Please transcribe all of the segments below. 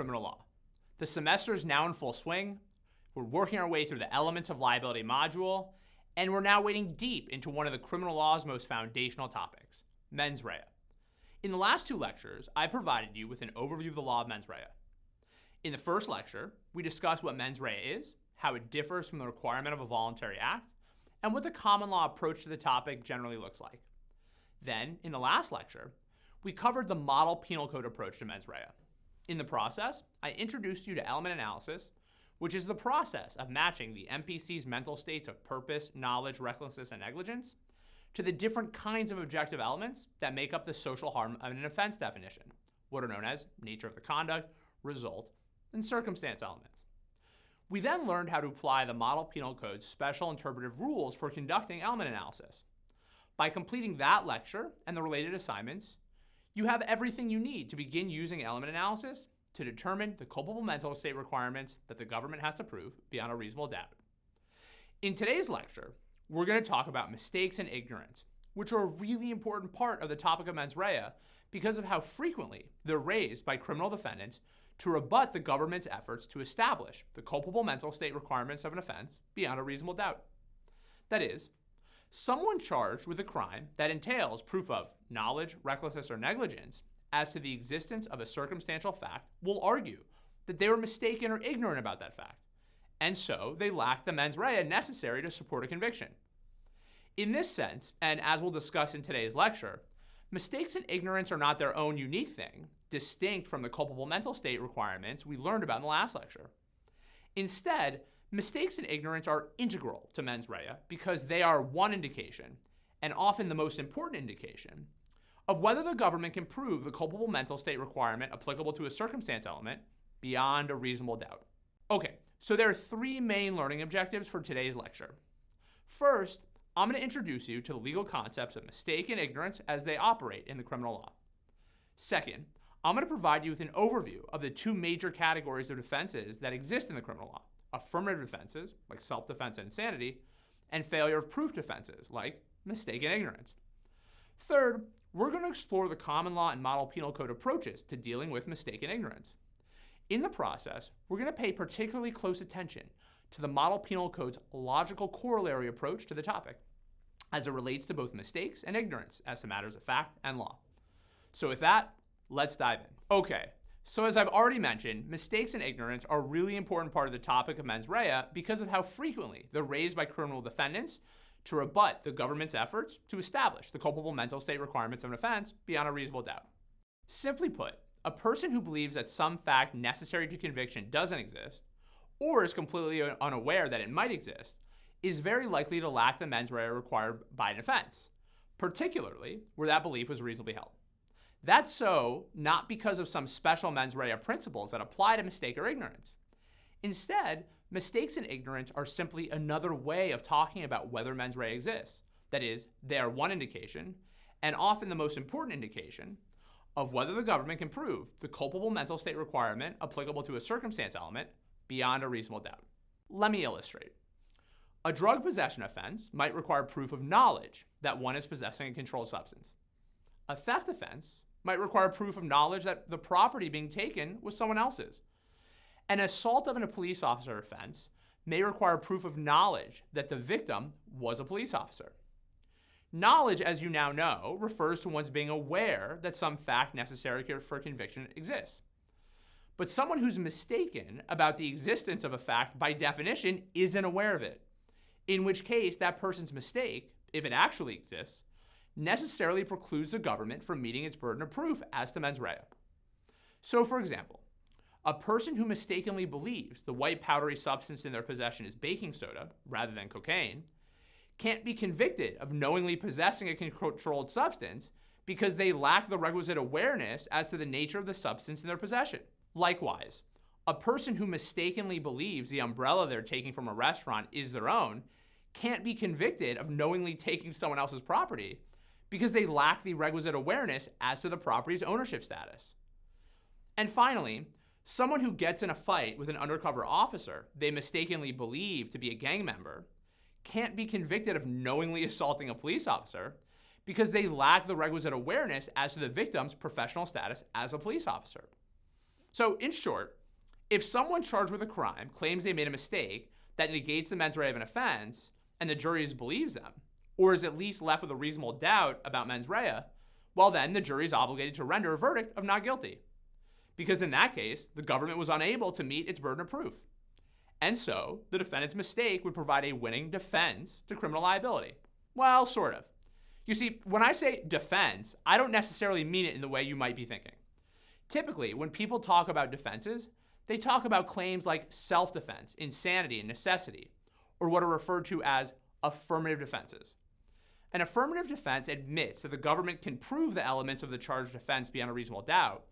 criminal law. The semester is now in full swing. We're working our way through the elements of liability module, and we're now wading deep into one of the criminal law's most foundational topics, mens rea. In the last two lectures, I provided you with an overview of the law of mens rea. In the first lecture, we discussed what mens rea is, how it differs from the requirement of a voluntary act, and what the common law approach to the topic generally looks like. Then, in the last lecture, we covered the model penal code approach to mens rea. In the process, I introduced you to element analysis, which is the process of matching the MPC's mental states of purpose, knowledge, recklessness, and negligence to the different kinds of objective elements that make up the social harm of an offense definition, what are known as nature of the conduct, result, and circumstance elements. We then learned how to apply the model penal code's special interpretive rules for conducting element analysis. By completing that lecture and the related assignments, you have everything you need to begin using element analysis to determine the culpable mental state requirements that the government has to prove beyond a reasonable doubt. In today's lecture, we're going to talk about mistakes and ignorance, which are a really important part of the topic of mens rea because of how frequently they're raised by criminal defendants to rebut the government's efforts to establish the culpable mental state requirements of an offense beyond a reasonable doubt. That is, someone charged with a crime that entails proof of knowledge, recklessness, or negligence as to the existence of a circumstantial fact will argue that they were mistaken or ignorant about that fact, and so they lack the mens rea necessary to support a conviction. In this sense, and as we'll discuss in today's lecture, mistakes and ignorance are not their own unique thing, distinct from the culpable mental state requirements we learned about in the last lecture. Instead, mistakes and ignorance are integral to mens rea because they are one indication, and often the most important indication, of whether the government can prove the culpable mental state requirement applicable to a circumstance element beyond a reasonable doubt. Okay, so there are three main learning objectives for today's lecture. First, I'm going to introduce you to the legal concepts of mistake and ignorance as they operate in the criminal law. Second, I'm going to provide you with an overview of the two major categories of defenses that exist in the criminal law: affirmative defenses, like self-defense and insanity, and failure of proof defenses, like mistake and ignorance. Third, we're going to explore the common law and model penal code approaches to dealing with mistake and ignorance. In the process, we're going to pay particularly close attention to the model penal code's logical corollary approach to the topic, as it relates to both mistakes and ignorance as to matters of fact and law. So with that, let's dive in. Okay, so as I've already mentioned, mistakes and ignorance are a really important part of the topic of mens rea because of how frequently they're raised by criminal defendants to rebut the government's efforts to establish the culpable mental state requirements of an offense beyond a reasonable doubt. Simply put, a person who believes that some fact necessary to conviction doesn't exist, or is completely unaware that it might exist, is very likely to lack the mens rea required by an offense, particularly where that belief was reasonably held. That's so not because of some special mens rea principles that apply to mistake or ignorance. Instead, mistakes and ignorance are simply another way of talking about whether mens rea exists. That is, they are one indication, and often the most important indication, of whether the government can prove the culpable mental state requirement applicable to a circumstance element beyond a reasonable doubt. Let me illustrate. A drug possession offense might require proof of knowledge that one is possessing a controlled substance. A theft offense might require proof of knowledge that the property being taken was someone else's. An assault of a police officer offense may require proof of knowledge that the victim was a police officer. Knowledge, as you now know, refers to one's being aware that some fact necessary for conviction exists. But someone who's mistaken about the existence of a fact, by definition, isn't aware of it, in which case that person's mistake, if it actually exists, necessarily precludes the government from meeting its burden of proof as to mens rea. So, for example, a person who mistakenly believes the white powdery substance in their possession is baking soda rather than cocaine can't be convicted of knowingly possessing a controlled substance because they lack the requisite awareness as to the nature of the substance in their possession. Likewise, a person who mistakenly believes the umbrella they're taking from a restaurant is their own can't be convicted of knowingly taking someone else's property because they lack the requisite awareness as to the property's ownership status. And finally, someone who gets in a fight with an undercover officer they mistakenly believe to be a gang member can't be convicted of knowingly assaulting a police officer because they lack the requisite awareness as to the victim's professional status as a police officer. So in short, if someone charged with a crime claims they made a mistake that negates the mens rea of an offense, and the jury believes them, or is at least left with a reasonable doubt about mens rea, well then the jury is obligated to render a verdict of not guilty. Because in that case, the government was unable to meet its burden of proof. And so, the defendant's mistake would provide a winning defense to criminal liability. Well, sort of. You see, when I say defense, I don't necessarily mean it in the way you might be thinking. Typically, when people talk about defenses, they talk about claims like self-defense, insanity, and necessity, or what are referred to as affirmative defenses. An affirmative defense admits that the government can prove the elements of the charged offense beyond a reasonable doubt,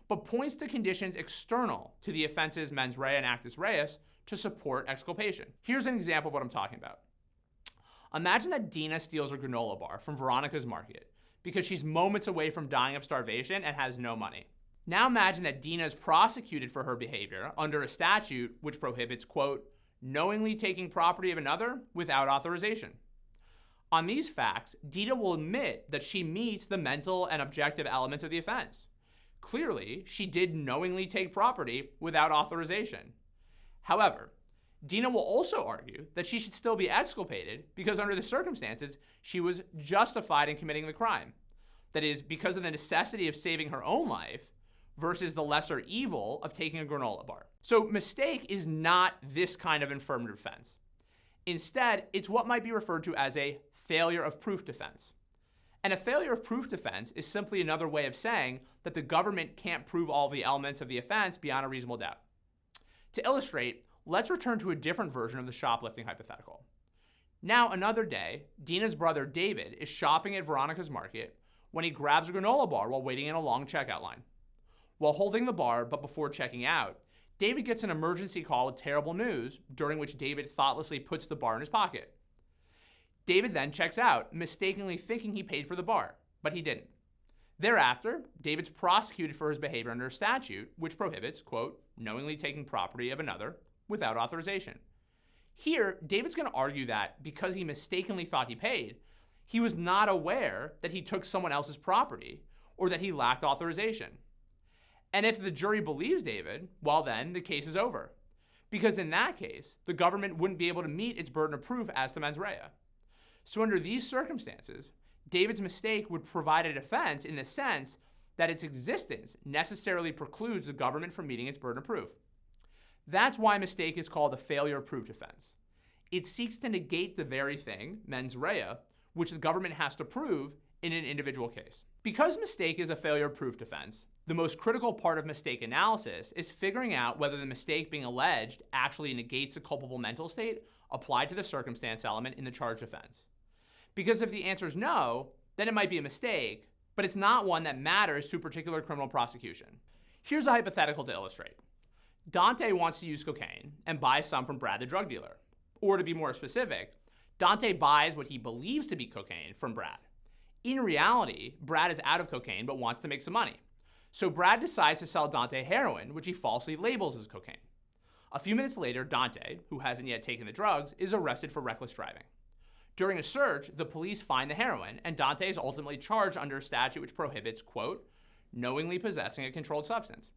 but points to conditions external to the offense's mens rea and actus reus to support exculpation. Here's an example of what I'm talking about. Imagine that Dina steals a granola bar from Veronica's market because she's moments away from dying of starvation and has no money. Now imagine that Dina is prosecuted for her behavior under a statute which prohibits, quote, knowingly taking property of another without authorization. On these facts, Dina will admit that she meets the mental and objective elements of the offense. Clearly, she did knowingly take property without authorization. However, Dina will also argue that she should still be exculpated because under the circumstances, she was justified in committing the crime. That is, because of the necessity of saving her own life versus the lesser evil of taking a granola bar. So mistake is not this kind of affirmative defense. Instead, it's what might be referred to as a failure of proof defense. And a failure of proof defense is simply another way of saying that the government can't prove all the elements of the offense beyond a reasonable doubt. To illustrate, let's return to a different version of the shoplifting hypothetical. Now, another day, Dina's brother David is shopping at Veronica's market when he grabs a granola bar while waiting in a long checkout line. While holding the bar, but before checking out, David gets an emergency call with terrible news, during which David thoughtlessly puts the bar in his pocket. David then checks out, mistakenly thinking he paid for the bar, but he didn't. Thereafter, David's prosecuted for his behavior under a statute which prohibits, quote, knowingly taking property of another without authorization. Here, David's going to argue that because he mistakenly thought he paid, he was not aware that he took someone else's property or that he lacked authorization. And if the jury believes David, well then, the case is over. Because in that case, the government wouldn't be able to meet its burden of proof as to mens rea. So under these circumstances, David's mistake would provide a defense in the sense that its existence necessarily precludes the government from meeting its burden of proof. That's why mistake is called a failure of proof defense. It seeks to negate the very thing, mens rea, which the government has to prove in an individual case. Because mistake is a failure of proof defense, the most critical part of mistake analysis is figuring out whether the mistake being alleged actually negates a culpable mental state applied to the circumstance element in the charged offense. Because if the answer is no, then it might be a mistake, but it's not one that matters to a particular criminal prosecution. Here's a hypothetical to illustrate. Dante wants to use cocaine and buys some from Brad the drug dealer. Or to be more specific, Dante buys what he believes to be cocaine from Brad. In reality, Brad is out of cocaine but wants to make some money. So Brad decides to sell Dante heroin, which he falsely labels as cocaine. A few minutes later, Dante, who hasn't yet taken the drugs, is arrested for reckless driving. During a search, the police find the heroin, and Dante is ultimately charged under a statute which prohibits, quote, knowingly possessing a controlled substance.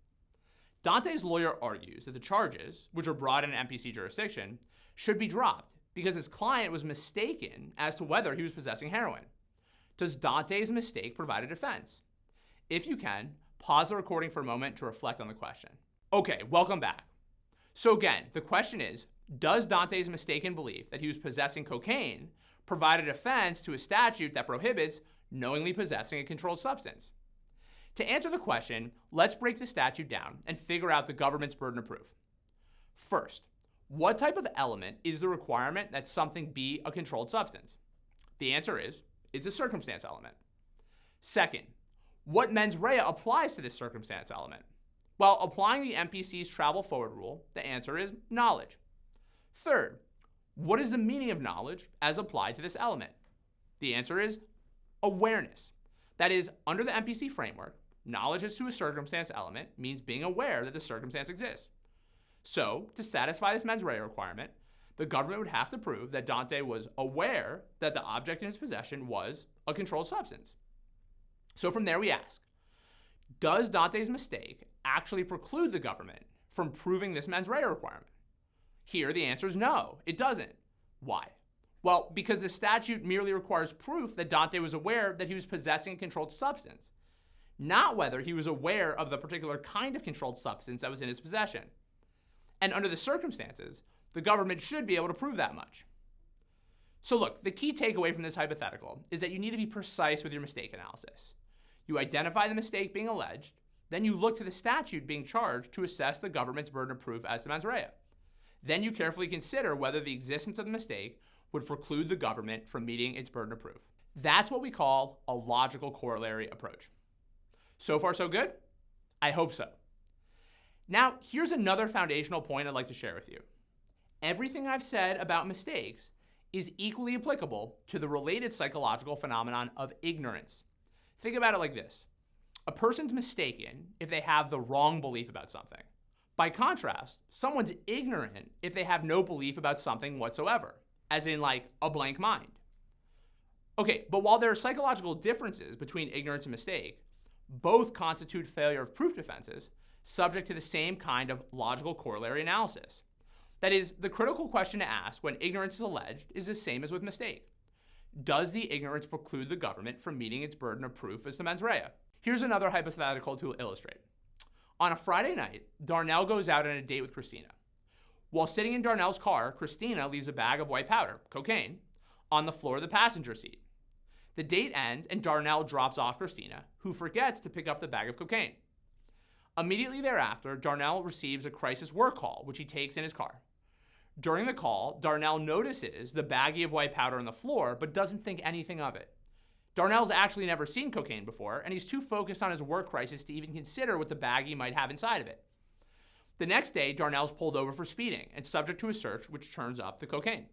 Dante's lawyer argues that the charges, which are brought in an MPC jurisdiction, should be dropped because his client was mistaken as to whether he was possessing heroin. Does Dante's mistake provide a defense? If you can, pause the recording for a moment to reflect on the question. Okay, welcome back. So again, the question is, does Dante's mistaken belief that he was possessing cocaine provide a defense to a statute that prohibits knowingly possessing a controlled substance? To answer the question, let's break the statute down and figure out the government's burden of proof. First, what type of element is the requirement that something be a controlled substance? The answer is, it's a circumstance element. Second, what mens rea applies to this circumstance element? Well, applying the MPC's travel forward rule, the answer is knowledge. Third, what is the meaning of knowledge as applied to this element? The answer is awareness. That is, under the MPC framework, knowledge as to a circumstance element means being aware that the circumstance exists. So, to satisfy this mens rea requirement, the government would have to prove that Dante was aware that the object in his possession was a controlled substance. So from there we ask, does Dante's mistake actually preclude the government from proving this mens rea requirement? Here, the answer is no, it doesn't. Why? Well, because the statute merely requires proof that Dante was aware that he was possessing a controlled substance, not whether he was aware of the particular kind of controlled substance that was in his possession. And under the circumstances, the government should be able to prove that much. So look, the key takeaway from this hypothetical is that you need to be precise with your mistake analysis. You identify the mistake being alleged, then you look to the statute being charged to assess the government's burden of proof as to mens rea. Then you carefully consider whether the existence of the mistake would preclude the government from meeting its burden of proof. That's what we call a logical corollary approach. So far, so good? I hope so. Now, here's another foundational point I'd like to share with you. Everything I've said about mistakes is equally applicable to the related psychological phenomenon of ignorance. Think about it like this. A person's mistaken if they have the wrong belief about something. By contrast, someone's ignorant if they have no belief about something whatsoever, as in like a blank mind. Okay, but while there are psychological differences between ignorance and mistake, both constitute failure of proof defenses subject to the same kind of logical corollary analysis. That is, the critical question to ask when ignorance is alleged is the same as with mistake. Does the ignorance preclude the government from meeting its burden of proof as to mens rea? Here's another hypothetical to illustrate. On a Friday night, Darnell goes out on a date with Christina. While sitting in Darnell's car, Christina leaves a bag of white powder, cocaine, on the floor of the passenger seat. The date ends and Darnell drops off Christina, who forgets to pick up the bag of cocaine. Immediately thereafter, Darnell receives a crisis work call, which he takes in his car. During the call, Darnell notices the baggie of white powder on the floor, but doesn't think anything of it. Darnell's actually never seen cocaine before, and he's too focused on his work crisis to even consider what the baggie might have inside of it. The next day, Darnell's pulled over for speeding and subject to a search, which turns up the cocaine.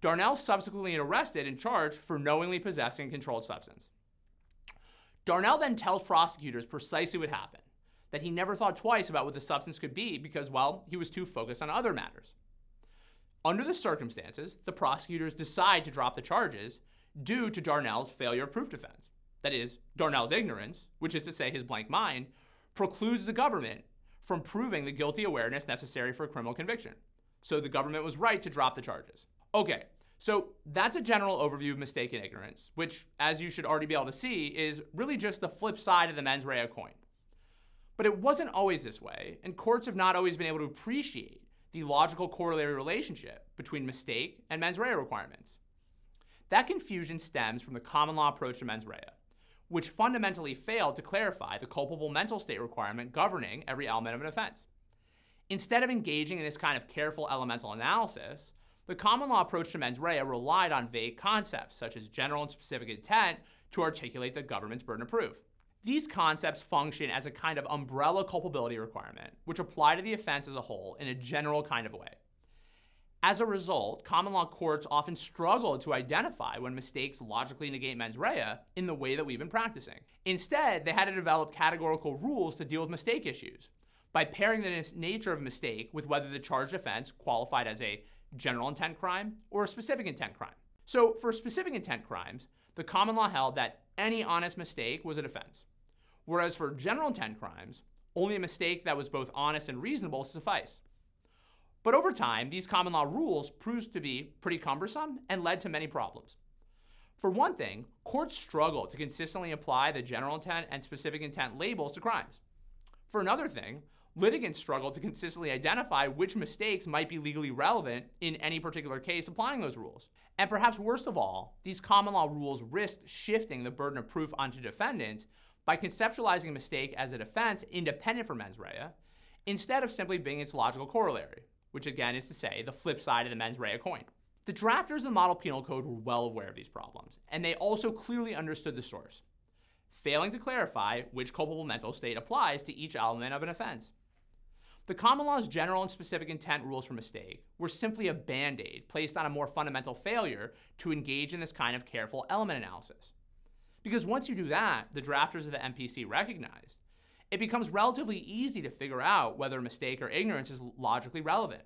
Darnell's subsequently arrested and charged for knowingly possessing a controlled substance. Darnell then tells prosecutors precisely what happened, that he never thought twice about what the substance could be because, well, he was too focused on other matters. Under the circumstances, the prosecutors decide to drop the charges due to Darnell's failure of proof defense. That is, Darnell's ignorance, which is to say his blank mind, precludes the government from proving the guilty awareness necessary for a criminal conviction. So the government was right to drop the charges. Okay, so that's a general overview of mistake and ignorance, which, as you should already be able to see, is really just the flip side of the mens rea coin. But it wasn't always this way, and courts have not always been able to appreciate the logical corollary relationship between mistake and mens rea requirements. That confusion stems from the common law approach to mens rea, which fundamentally failed to clarify the culpable mental state requirement governing every element of an offense. Instead of engaging in this kind of careful elemental analysis, the common law approach to mens rea relied on vague concepts such as general and specific intent to articulate the government's burden of proof. These concepts function as a kind of umbrella culpability requirement, which apply to the offense as a whole in a general kind of way. As a result, common law courts often struggle to identify when mistakes logically negate mens rea in the way that we've been practicing. Instead, they had to develop categorical rules to deal with mistake issues by pairing the nature of mistake with whether the charged offense qualified as a general intent crime or a specific intent crime. So for specific intent crimes, the common law held that any honest mistake was an offense, whereas for general intent crimes, only a mistake that was both honest and reasonable sufficed. But over time, these common law rules proved to be pretty cumbersome and led to many problems. For one thing, courts struggled to consistently apply the general intent and specific intent labels to crimes. For another thing, litigants struggled to consistently identify which mistakes might be legally relevant in any particular case applying those rules. And perhaps worst of all, these common law rules risked shifting the burden of proof onto defendants by conceptualizing a mistake as a defense independent from mens rea, instead of simply being its logical corollary, which again is to say the flip side of the mens rea coin. The drafters of the Model Penal Code were well aware of these problems, and they also clearly understood the source, failing to clarify which culpable mental state applies to each element of an offense. The common law's general and specific intent rules for mistake were simply a band-aid placed on a more fundamental failure to engage in this kind of careful element analysis. Because once you do that, the drafters of the MPC recognized, it becomes relatively easy to figure out whether a mistake or ignorance is logically relevant.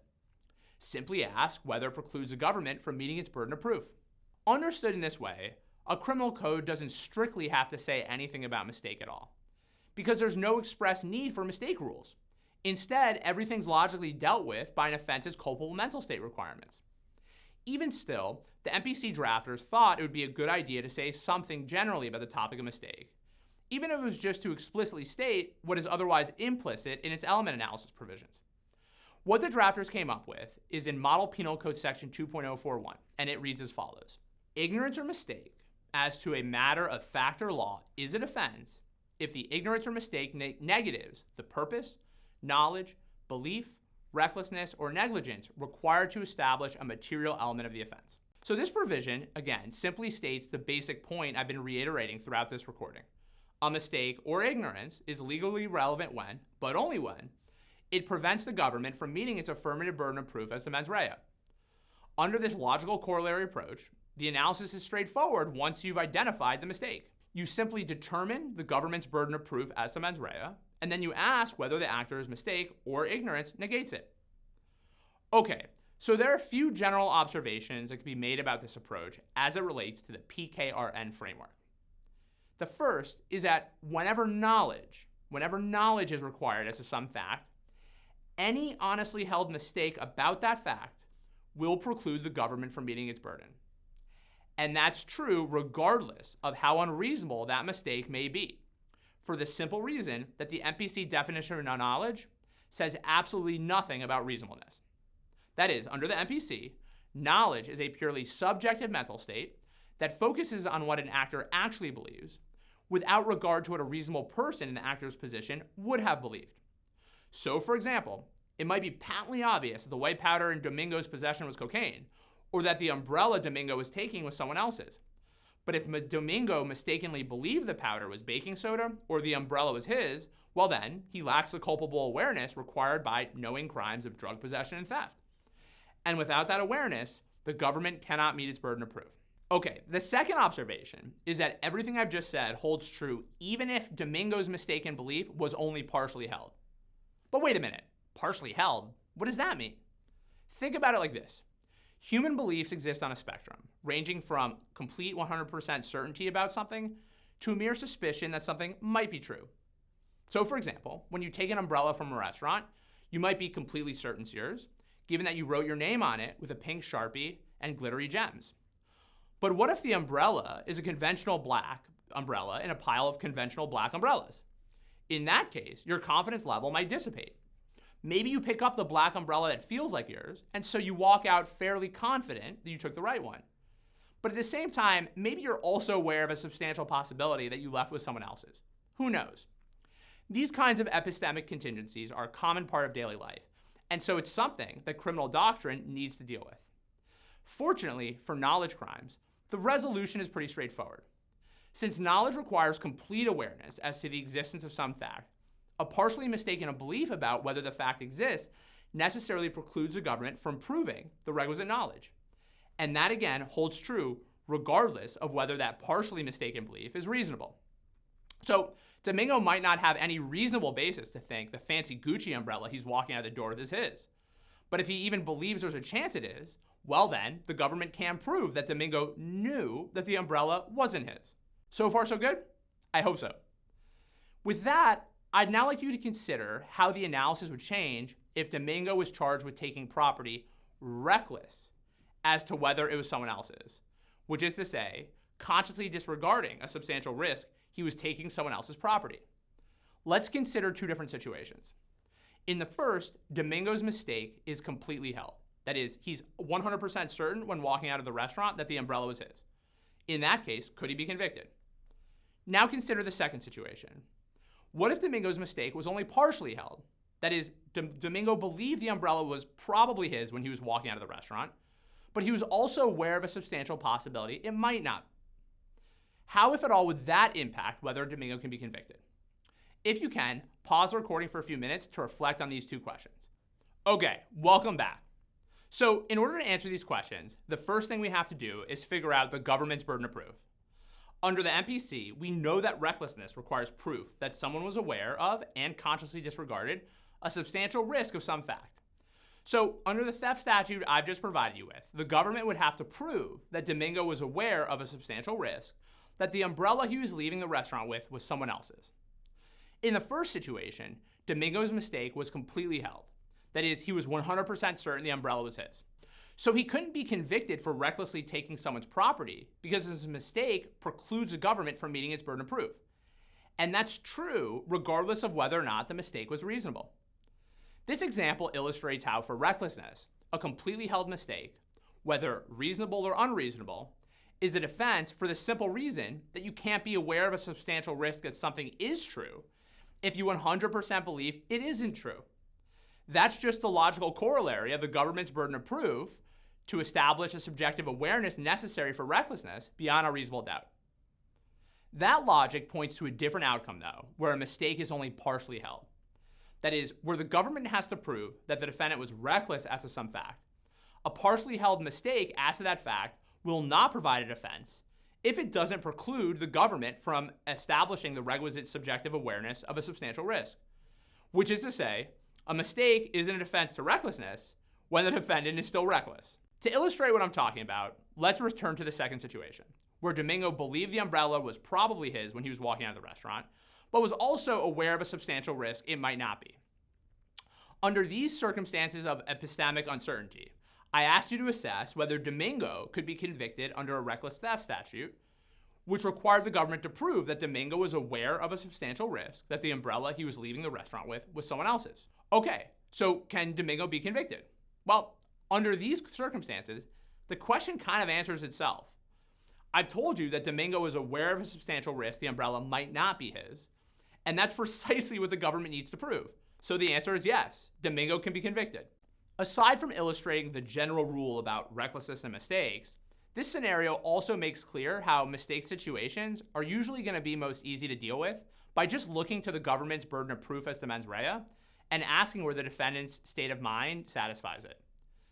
Simply ask whether it precludes the government from meeting its burden of proof. Understood in this way, a criminal code doesn't strictly have to say anything about mistake at all, because there's no express need for mistake rules. Instead, everything's logically dealt with by an offense's culpable mental state requirements. Even still, the MPC drafters thought it would be a good idea to say something generally about the topic of mistake, even if it was just to explicitly state what is otherwise implicit in its element analysis provisions. What the drafters came up with is in Model Penal Code Section 2.041, and it reads as follows. Ignorance or mistake as to a matter of fact or law is an offense if the ignorance or mistake negatives the purpose, knowledge, belief, recklessness, or negligence required to establish a material element of the offense. So this provision, again, simply states the basic point I've been reiterating throughout this recording. A mistake or ignorance is legally relevant when, but only when, it prevents the government from meeting its affirmative burden of proof as to mens rea. Under this logical corollary approach, the analysis is straightforward once you've identified the mistake. You simply determine the government's burden of proof as to mens rea, and then you ask whether the actor's mistake or ignorance negates it. Okay, so there are a few general observations that can be made about this approach as it relates to the PKRN framework. The first is that whenever knowledge is required as to some fact, any honestly held mistake about that fact will preclude the government from meeting its burden. And that's true regardless of how unreasonable that mistake may be, for the simple reason that the MPC definition of knowledge says absolutely nothing about reasonableness. That is, under the MPC, knowledge is a purely subjective mental state that focuses on what an actor actually believes, without regard to what a reasonable person in the actor's position would have believed. So, for example, it might be patently obvious that the white powder in Domingo's possession was cocaine, or that the umbrella Domingo was taking was someone else's. But if Domingo mistakenly believed the powder was baking soda or the umbrella was his, well then, he lacks the culpable awareness required by knowing crimes of drug possession and theft. And without that awareness, the government cannot meet its burden of proof. Okay, the second observation is that everything I've just said holds true even if Domingo's mistaken belief was only partially held. But wait a minute, partially held? What does that mean? Think about it like this. Human beliefs exist on a spectrum, ranging from complete 100% certainty about something to a mere suspicion that something might be true. So for example, when you take an umbrella from a restaurant, you might be completely certain it's yours, given that you wrote your name on it with a pink Sharpie and glittery gems. But what if the umbrella is a conventional black umbrella in a pile of conventional black umbrellas? In that case, your confidence level might dissipate. Maybe you pick up the black umbrella that feels like yours, and so you walk out fairly confident that you took the right one. But at the same time, maybe you're also aware of a substantial possibility that you left with someone else's. Who knows? These kinds of epistemic contingencies are a common part of daily life, and so it's something that criminal doctrine needs to deal with. Fortunately, for knowledge crimes, the resolution is pretty straightforward. Since knowledge requires complete awareness as to the existence of some fact, a partially mistaken belief about whether the fact exists necessarily precludes the government from proving the requisite knowledge. And that again holds true regardless of whether that partially mistaken belief is reasonable. So Domingo might not have any reasonable basis to think the fancy Gucci umbrella he's walking out the door with is his. But if he even believes there's a chance it is, well then, the government can prove that Domingo knew that the umbrella wasn't his. So far so good? I hope so. With that, I'd now like you to consider how the analysis would change if Domingo was charged with taking property reckless as to whether it was someone else's, which is to say, consciously disregarding a substantial risk he was taking someone else's property. Let's consider two different situations. In the first, Domingo's mistake is completely held. That is, he's 100% certain when walking out of the restaurant that the umbrella was his. In that case, could he be convicted? Now consider the second situation. What if Domingo's mistake was only partially held? That is, Domingo believed the umbrella was probably his when he was walking out of the restaurant, but he was also aware of a substantial possibility it might not. How, if at all, would that impact whether Domingo can be convicted? If you can, pause the recording for a few minutes to reflect on these two questions. Okay, welcome back. So in order to answer these questions, the first thing we have to do is figure out the government's burden of proof. Under the MPC, we know that recklessness requires proof that someone was aware of and consciously disregarded a substantial risk of some fact. So under the theft statute I've just provided you with, the government would have to prove that Domingo was aware of a substantial risk that the umbrella he was leaving the restaurant with was someone else's. In the first situation, Domingo's mistake was completely held. That is, he was 100% certain the umbrella was his. So he couldn't be convicted for recklessly taking someone's property because his mistake precludes the government from meeting its burden of proof. And that's true regardless of whether or not the mistake was reasonable. This example illustrates how for recklessness, a completely held mistake, whether reasonable or unreasonable, is a defense for the simple reason that you can't be aware of a substantial risk that something is true if you 100% believe it isn't true. That's just the logical corollary of the government's burden of proof to establish a subjective awareness necessary for recklessness beyond a reasonable doubt. That logic points to a different outcome, though, where a mistake is only partially held. That is, where the government has to prove that the defendant was reckless as to some fact. A partially held mistake as to that fact will not provide a defense if it doesn't preclude the government from establishing the requisite subjective awareness of a substantial risk. Which is to say, a mistake isn't a defense to recklessness when the defendant is still reckless. To illustrate what I'm talking about, let's return to the second situation, where Domingo believed the umbrella was probably his when he was walking out of the restaurant, but was also aware of a substantial risk it might not be. Under these circumstances of epistemic uncertainty, I asked you to assess whether Domingo could be convicted under a reckless theft statute, which required the government to prove that Domingo was aware of a substantial risk that the umbrella he was leaving the restaurant with was someone else's. Okay, so can Domingo be convicted? Well, under these circumstances, the question kind of answers itself. I've told you that Domingo is aware of a substantial risk the umbrella might not be his, and that's precisely what the government needs to prove. So the answer is yes, Domingo can be convicted. Aside from illustrating the general rule about recklessness and mistakes, this scenario also makes clear how mistake situations are usually going to be most easy to deal with by just looking to the government's burden of proof as to mens rea and asking where the defendant's state of mind satisfies it.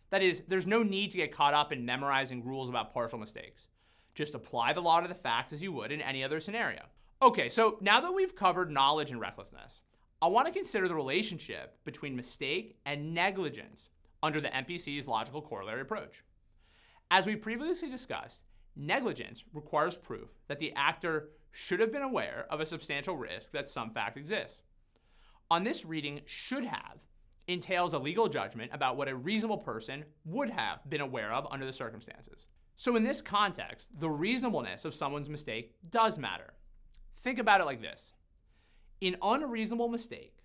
That is, there's no need to get caught up in memorizing rules about partial mistakes. Just apply the law to the facts as you would in any other scenario. Okay, so now that we've covered knowledge and recklessness, I want to consider the relationship between mistake and negligence under the MPC's logical corollary approach. As we previously discussed, negligence requires proof that the actor should have been aware of a substantial risk that some fact exists. On this reading, should have entails a legal judgment about what a reasonable person would have been aware of under the circumstances. So in this context, the reasonableness of someone's mistake does matter. Think about it like this. An unreasonable mistake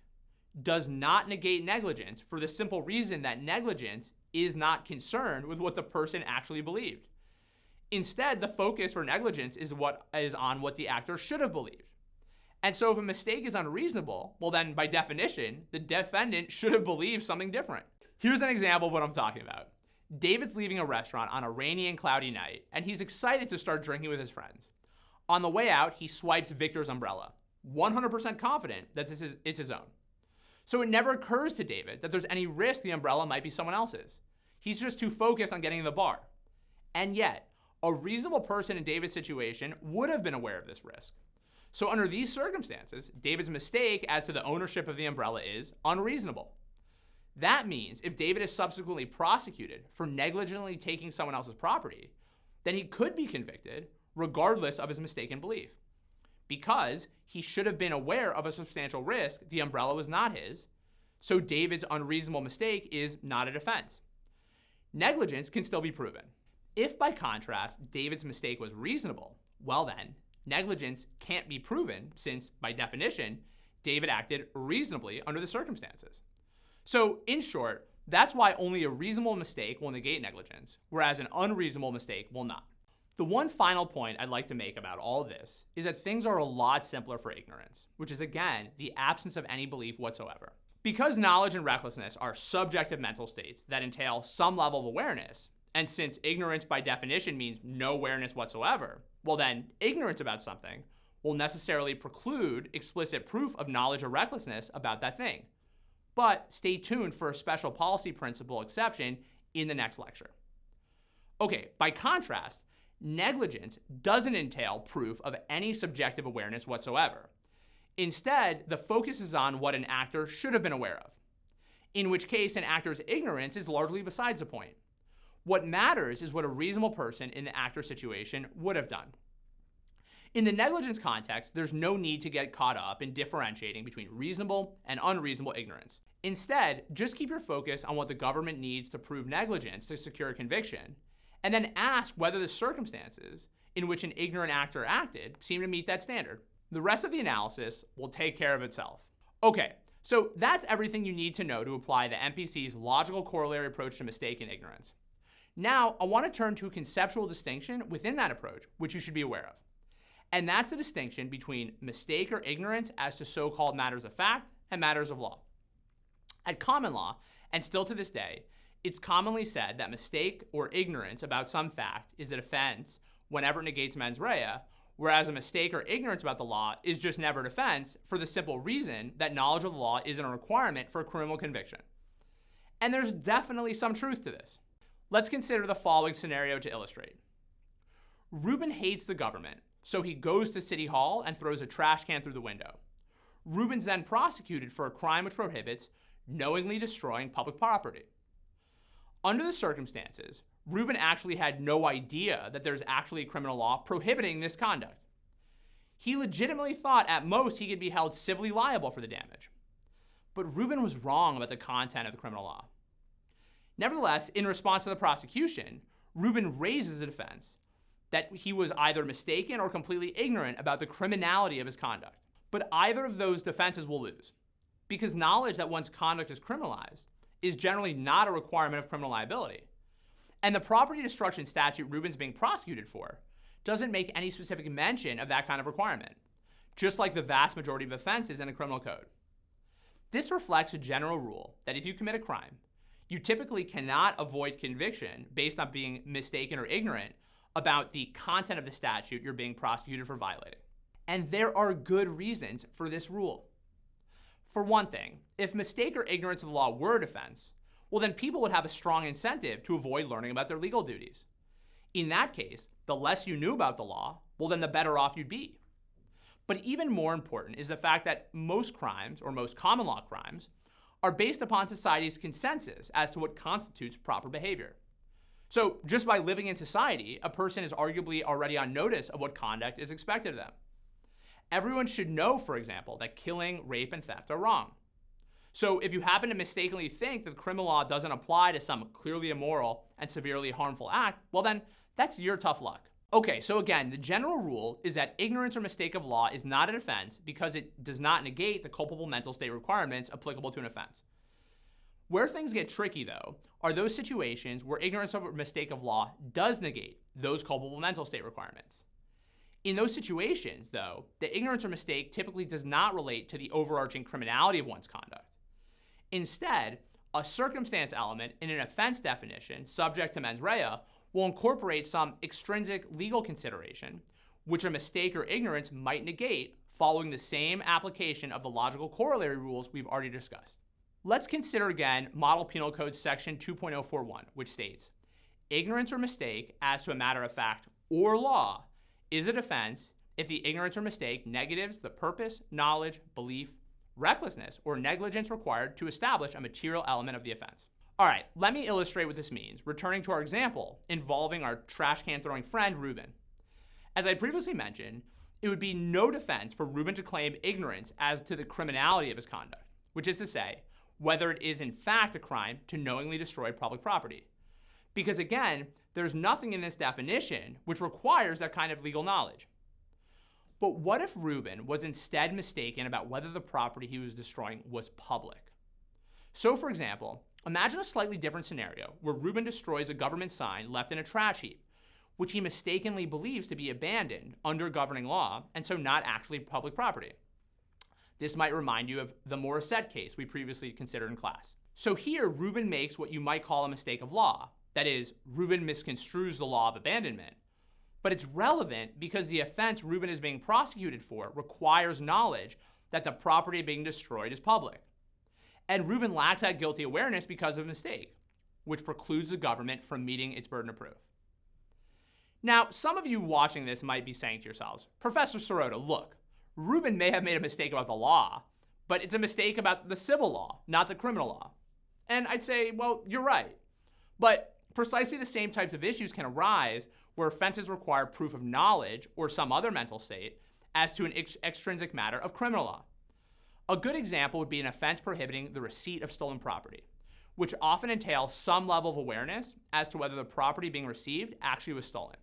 does not negate negligence for the simple reason that negligence is not concerned with what the person actually believed. Instead, the focus for negligence is on what the actor should have believed. And so if a mistake is unreasonable, well then by definition, the defendant should have believed something different. Here's an example of what I'm talking about. David's leaving a restaurant on a rainy and cloudy night, and he's excited to start drinking with his friends. On the way out, he swipes Victor's umbrella, 100% confident that it's his own. So it never occurs to David that there's any risk the umbrella might be someone else's. He's just too focused on getting to the bar. And yet, a reasonable person in David's situation would have been aware of this risk. So under these circumstances, David's mistake as to the ownership of the umbrella is unreasonable. That means if David is subsequently prosecuted for negligently taking someone else's property, then he could be convicted regardless of his mistaken belief, because he should have been aware of a substantial risk the umbrella was not his, so David's unreasonable mistake is not a defense. Negligence can still be proven. If, by contrast, David's mistake was reasonable, well then, negligence can't be proven since, by definition, David acted reasonably under the circumstances. So, in short, that's why only a reasonable mistake will negate negligence, whereas an unreasonable mistake will not. The one final point I'd like to make about all of this is that things are a lot simpler for ignorance, which is again, the absence of any belief whatsoever. Because knowledge and recklessness are subjective mental states that entail some level of awareness, and since ignorance by definition means no awareness whatsoever, well then, ignorance about something will necessarily preclude explicit proof of knowledge or recklessness about that thing. But stay tuned for a special policy principle exception in the next lecture. Okay, by contrast, negligence doesn't entail proof of any subjective awareness whatsoever. Instead, the focus is on what an actor should have been aware of, in which case an actor's ignorance is largely besides the point. What matters is what a reasonable person in the actor's situation would have done. In the negligence context, there's no need to get caught up in differentiating between reasonable and unreasonable ignorance. Instead, just keep your focus on what the government needs to prove negligence to secure a conviction, and then ask whether the circumstances in which an ignorant actor acted seem to meet that standard. The rest of the analysis will take care of itself. Okay, so that's everything you need to know to apply the MPC's logical corollary approach to mistake and ignorance. Now, I want to turn to a conceptual distinction within that approach, which you should be aware of. And that's the distinction between mistake or ignorance as to so-called matters of fact and matters of law. At common law, and still to this day, it's commonly said that mistake or ignorance about some fact is a defense whenever it negates mens rea, whereas a mistake or ignorance about the law is just never a defense for the simple reason that knowledge of the law isn't a requirement for a criminal conviction. And there's definitely some truth to this. Let's consider the following scenario to illustrate. Ruben hates the government, so he goes to City Hall and throws a trash can through the window. Ruben's then prosecuted for a crime which prohibits knowingly destroying public property. Under the circumstances, Ruben actually had no idea that there's actually a criminal law prohibiting this conduct. He legitimately thought at most he could be held civilly liable for the damage. But Ruben was wrong about the content of the criminal law. Nevertheless, in response to the prosecution, Ruben raises a defense that he was either mistaken or completely ignorant about the criminality of his conduct. But either of those defenses will lose, because knowledge that one's conduct is criminalized is generally not a requirement of criminal liability. And the property destruction statute Ruben's being prosecuted for doesn't make any specific mention of that kind of requirement, just like the vast majority of offenses in the criminal code. This reflects a general rule that if you commit a crime, you typically cannot avoid conviction based on being mistaken or ignorant about the content of the statute you're being prosecuted for violating. And there are good reasons for this rule. For one thing, if mistake or ignorance of the law were a defense, well then people would have a strong incentive to avoid learning about their legal duties. In that case, the less you knew about the law, well then the better off you'd be. But even more important is the fact that most crimes, or most common law crimes, are based upon society's consensus as to what constitutes proper behavior. So just by living in society, a person is arguably already on notice of what conduct is expected of them. Everyone should know, for example, that killing, rape, and theft are wrong. So if you happen to mistakenly think that the criminal law doesn't apply to some clearly immoral and severely harmful act, well then, that's your tough luck. Okay, so again, the general rule is that ignorance or mistake of law is not a defense because it does not negate the culpable mental state requirements applicable to an offense. Where things get tricky, though, are those situations where ignorance or mistake of law does negate those culpable mental state requirements. In those situations, though, the ignorance or mistake typically does not relate to the overarching criminality of one's conduct. Instead, a circumstance element in an offense definition subject to mens rea will incorporate some extrinsic legal consideration, which a mistake or ignorance might negate following the same application of the logical corollary rules we've already discussed. Let's consider again Model Penal Code section 2.041, which states, ignorance or mistake as to a matter of fact or law is a defense if the ignorance or mistake negatives the purpose, knowledge, belief, recklessness, or negligence required to establish a material element of the offense. All right, let me illustrate what this means, returning to our example involving our trash can throwing friend, Ruben. As I previously mentioned, it would be no defense for Ruben to claim ignorance as to the criminality of his conduct, which is to say, whether it is in fact a crime to knowingly destroy public property. Because again, there's nothing in this definition which requires that kind of legal knowledge. But what if Ruben was instead mistaken about whether the property he was destroying was public? So for example, imagine a slightly different scenario where Ruben destroys a government sign left in a trash heap, which he mistakenly believes to be abandoned under governing law and so not actually public property. This might remind you of the Morissette case we previously considered in class. So here, Ruben makes what you might call a mistake of law. That is, Ruben misconstrues the law of abandonment. But it's relevant because the offense Ruben is being prosecuted for requires knowledge that the property being destroyed is public. And Ruben lacks that guilty awareness because of a mistake, which precludes the government from meeting its burden of proof. Now, some of you watching this might be saying to yourselves, Professor Sirota, look, Ruben may have made a mistake about the law, but it's a mistake about the civil law, not the criminal law. And I'd say, well, you're right. But precisely the same types of issues can arise where offenses require proof of knowledge or some other mental state as to an extrinsic matter of criminal law. A good example would be an offense prohibiting the receipt of stolen property, which often entails some level of awareness as to whether the property being received actually was stolen.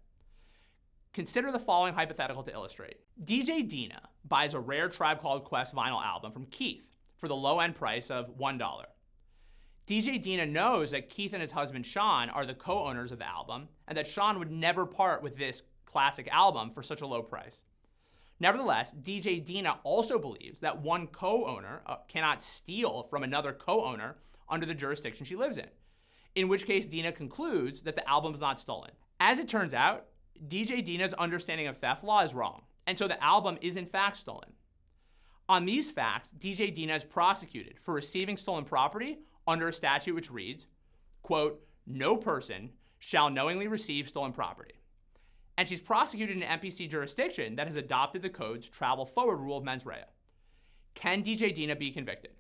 Consider the following hypothetical to illustrate. DJ Dina buys a rare Tribe Called Quest vinyl album from Keith for the low-end price of $1. DJ Dina knows that Keith and his husband Sean are the co-owners of the album and that Sean would never part with this classic album for such a low price. Nevertheless, DJ Dina also believes that one co-owner cannot steal from another co-owner under the jurisdiction she lives in which case Dina concludes that the album is not stolen. As it turns out, DJ Dina's understanding of theft law is wrong, and so the album is in fact stolen. On these facts, DJ Dina is prosecuted for receiving stolen property under a statute which reads, quote, "No person shall knowingly receive stolen property." And she's prosecuted in an MPC jurisdiction that has adopted the code's travel forward rule of mens rea. Can DJ Dina be convicted?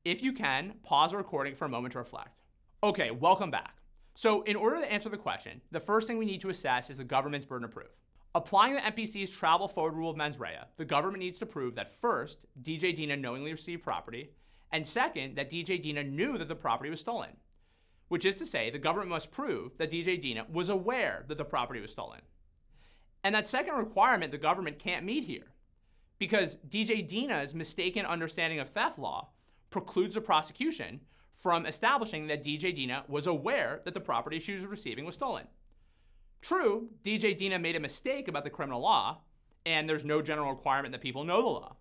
If you can, pause the recording for a moment to reflect. Okay, welcome back. So in order to answer the question, the first thing we need to assess is the government's burden of proof. Applying the MPC's travel forward rule of mens rea, the government needs to prove that first, DJ Dina knowingly received property, and second, that DJ Dina knew that the property was stolen. Which is to say, the government must prove that DJ Dina was aware that the property was stolen. And that second requirement the government can't meet here, because DJ Dina's mistaken understanding of theft law precludes the prosecution from establishing that DJ Dina was aware that the property she was receiving was stolen. True, DJ Dina made a mistake about the criminal law, and there's no general requirement that people know the law.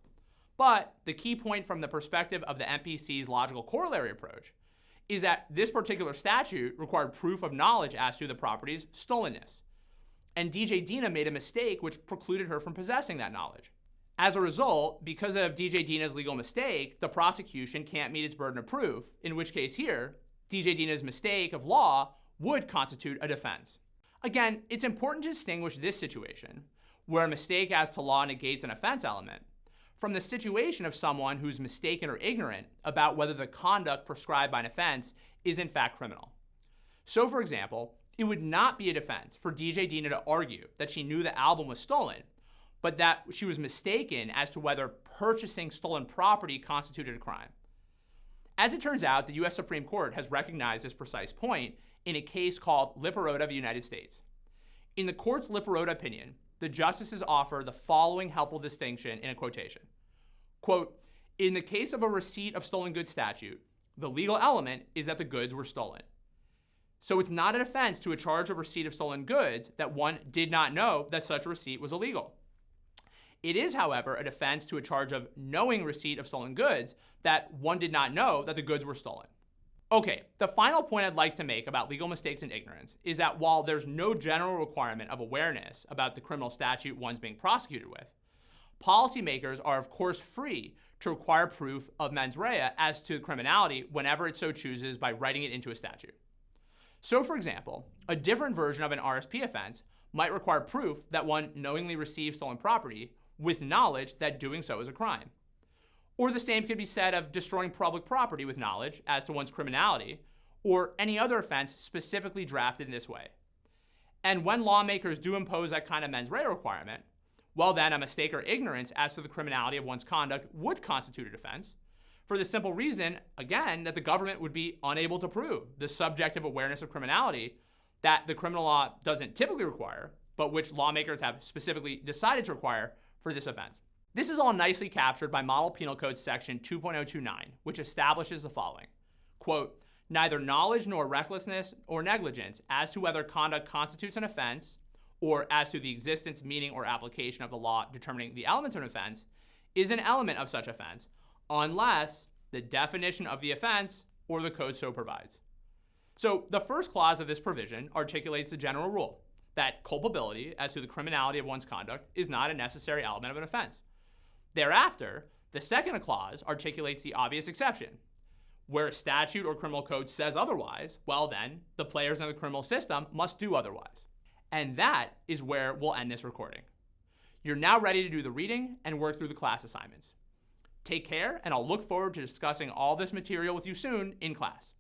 But the key point from the perspective of the MPC's logical corollary approach is that this particular statute required proof of knowledge as to the property's stolenness. And DJ Dina made a mistake which precluded her from possessing that knowledge. As a result, because of DJ Dina's legal mistake, the prosecution can't meet its burden of proof, in which case here, DJ Dina's mistake of law would constitute a defense. Again, it's important to distinguish this situation, where a mistake as to law negates an offense element, from the situation of someone who's mistaken or ignorant about whether the conduct prescribed by an offense is in fact criminal. So for example, it would not be a defense for DJ Dina to argue that she knew the album was stolen, but that she was mistaken as to whether purchasing stolen property constituted a crime. As it turns out, the US Supreme Court has recognized this precise point in a case called Liparota v. United States. In the court's Liparota opinion, the justices offer the following helpful distinction in a quotation. Quote, "In the case of a receipt of stolen goods statute, the legal element is that the goods were stolen. So it's not an offense to a charge of receipt of stolen goods that one did not know that such a receipt was illegal. It is, however, a defense to a charge of knowing receipt of stolen goods that one did not know that the goods were stolen." Okay, the final point I'd like to make about legal mistakes and ignorance is that while there's no general requirement of awareness about the criminal statute one's being prosecuted with, policymakers are of course free to require proof of mens rea as to criminality whenever it so chooses by writing it into a statute. So for example, a different version of an RSP offense might require proof that one knowingly received stolen property with knowledge that doing so is a crime. Or the same could be said of destroying public property with knowledge as to one's criminality, or any other offense specifically drafted in this way. And when lawmakers do impose that kind of mens rea requirement, well then a mistake or ignorance as to the criminality of one's conduct would constitute a defense, for the simple reason, again, that the government would be unable to prove the subjective awareness of criminality that the criminal law doesn't typically require, but which lawmakers have specifically decided to require for this offense. This is all nicely captured by Model Penal Code Section 2.029, which establishes the following. Quote, "Neither knowledge nor recklessness or negligence as to whether conduct constitutes an offense or as to the existence, meaning, or application of the law determining the elements of an offense is an element of such offense unless the definition of the offense or the code so provides." So the first clause of this provision articulates the general rule that culpability as to the criminality of one's conduct is not a necessary element of an offense. Thereafter, the second clause articulates the obvious exception. Where a statute or criminal code says otherwise, well then, the players in the criminal system must do otherwise. And that is where we'll end this recording. You're now ready to do the reading and work through the class assignments. Take care, and I'll look forward to discussing all this material with you soon in class.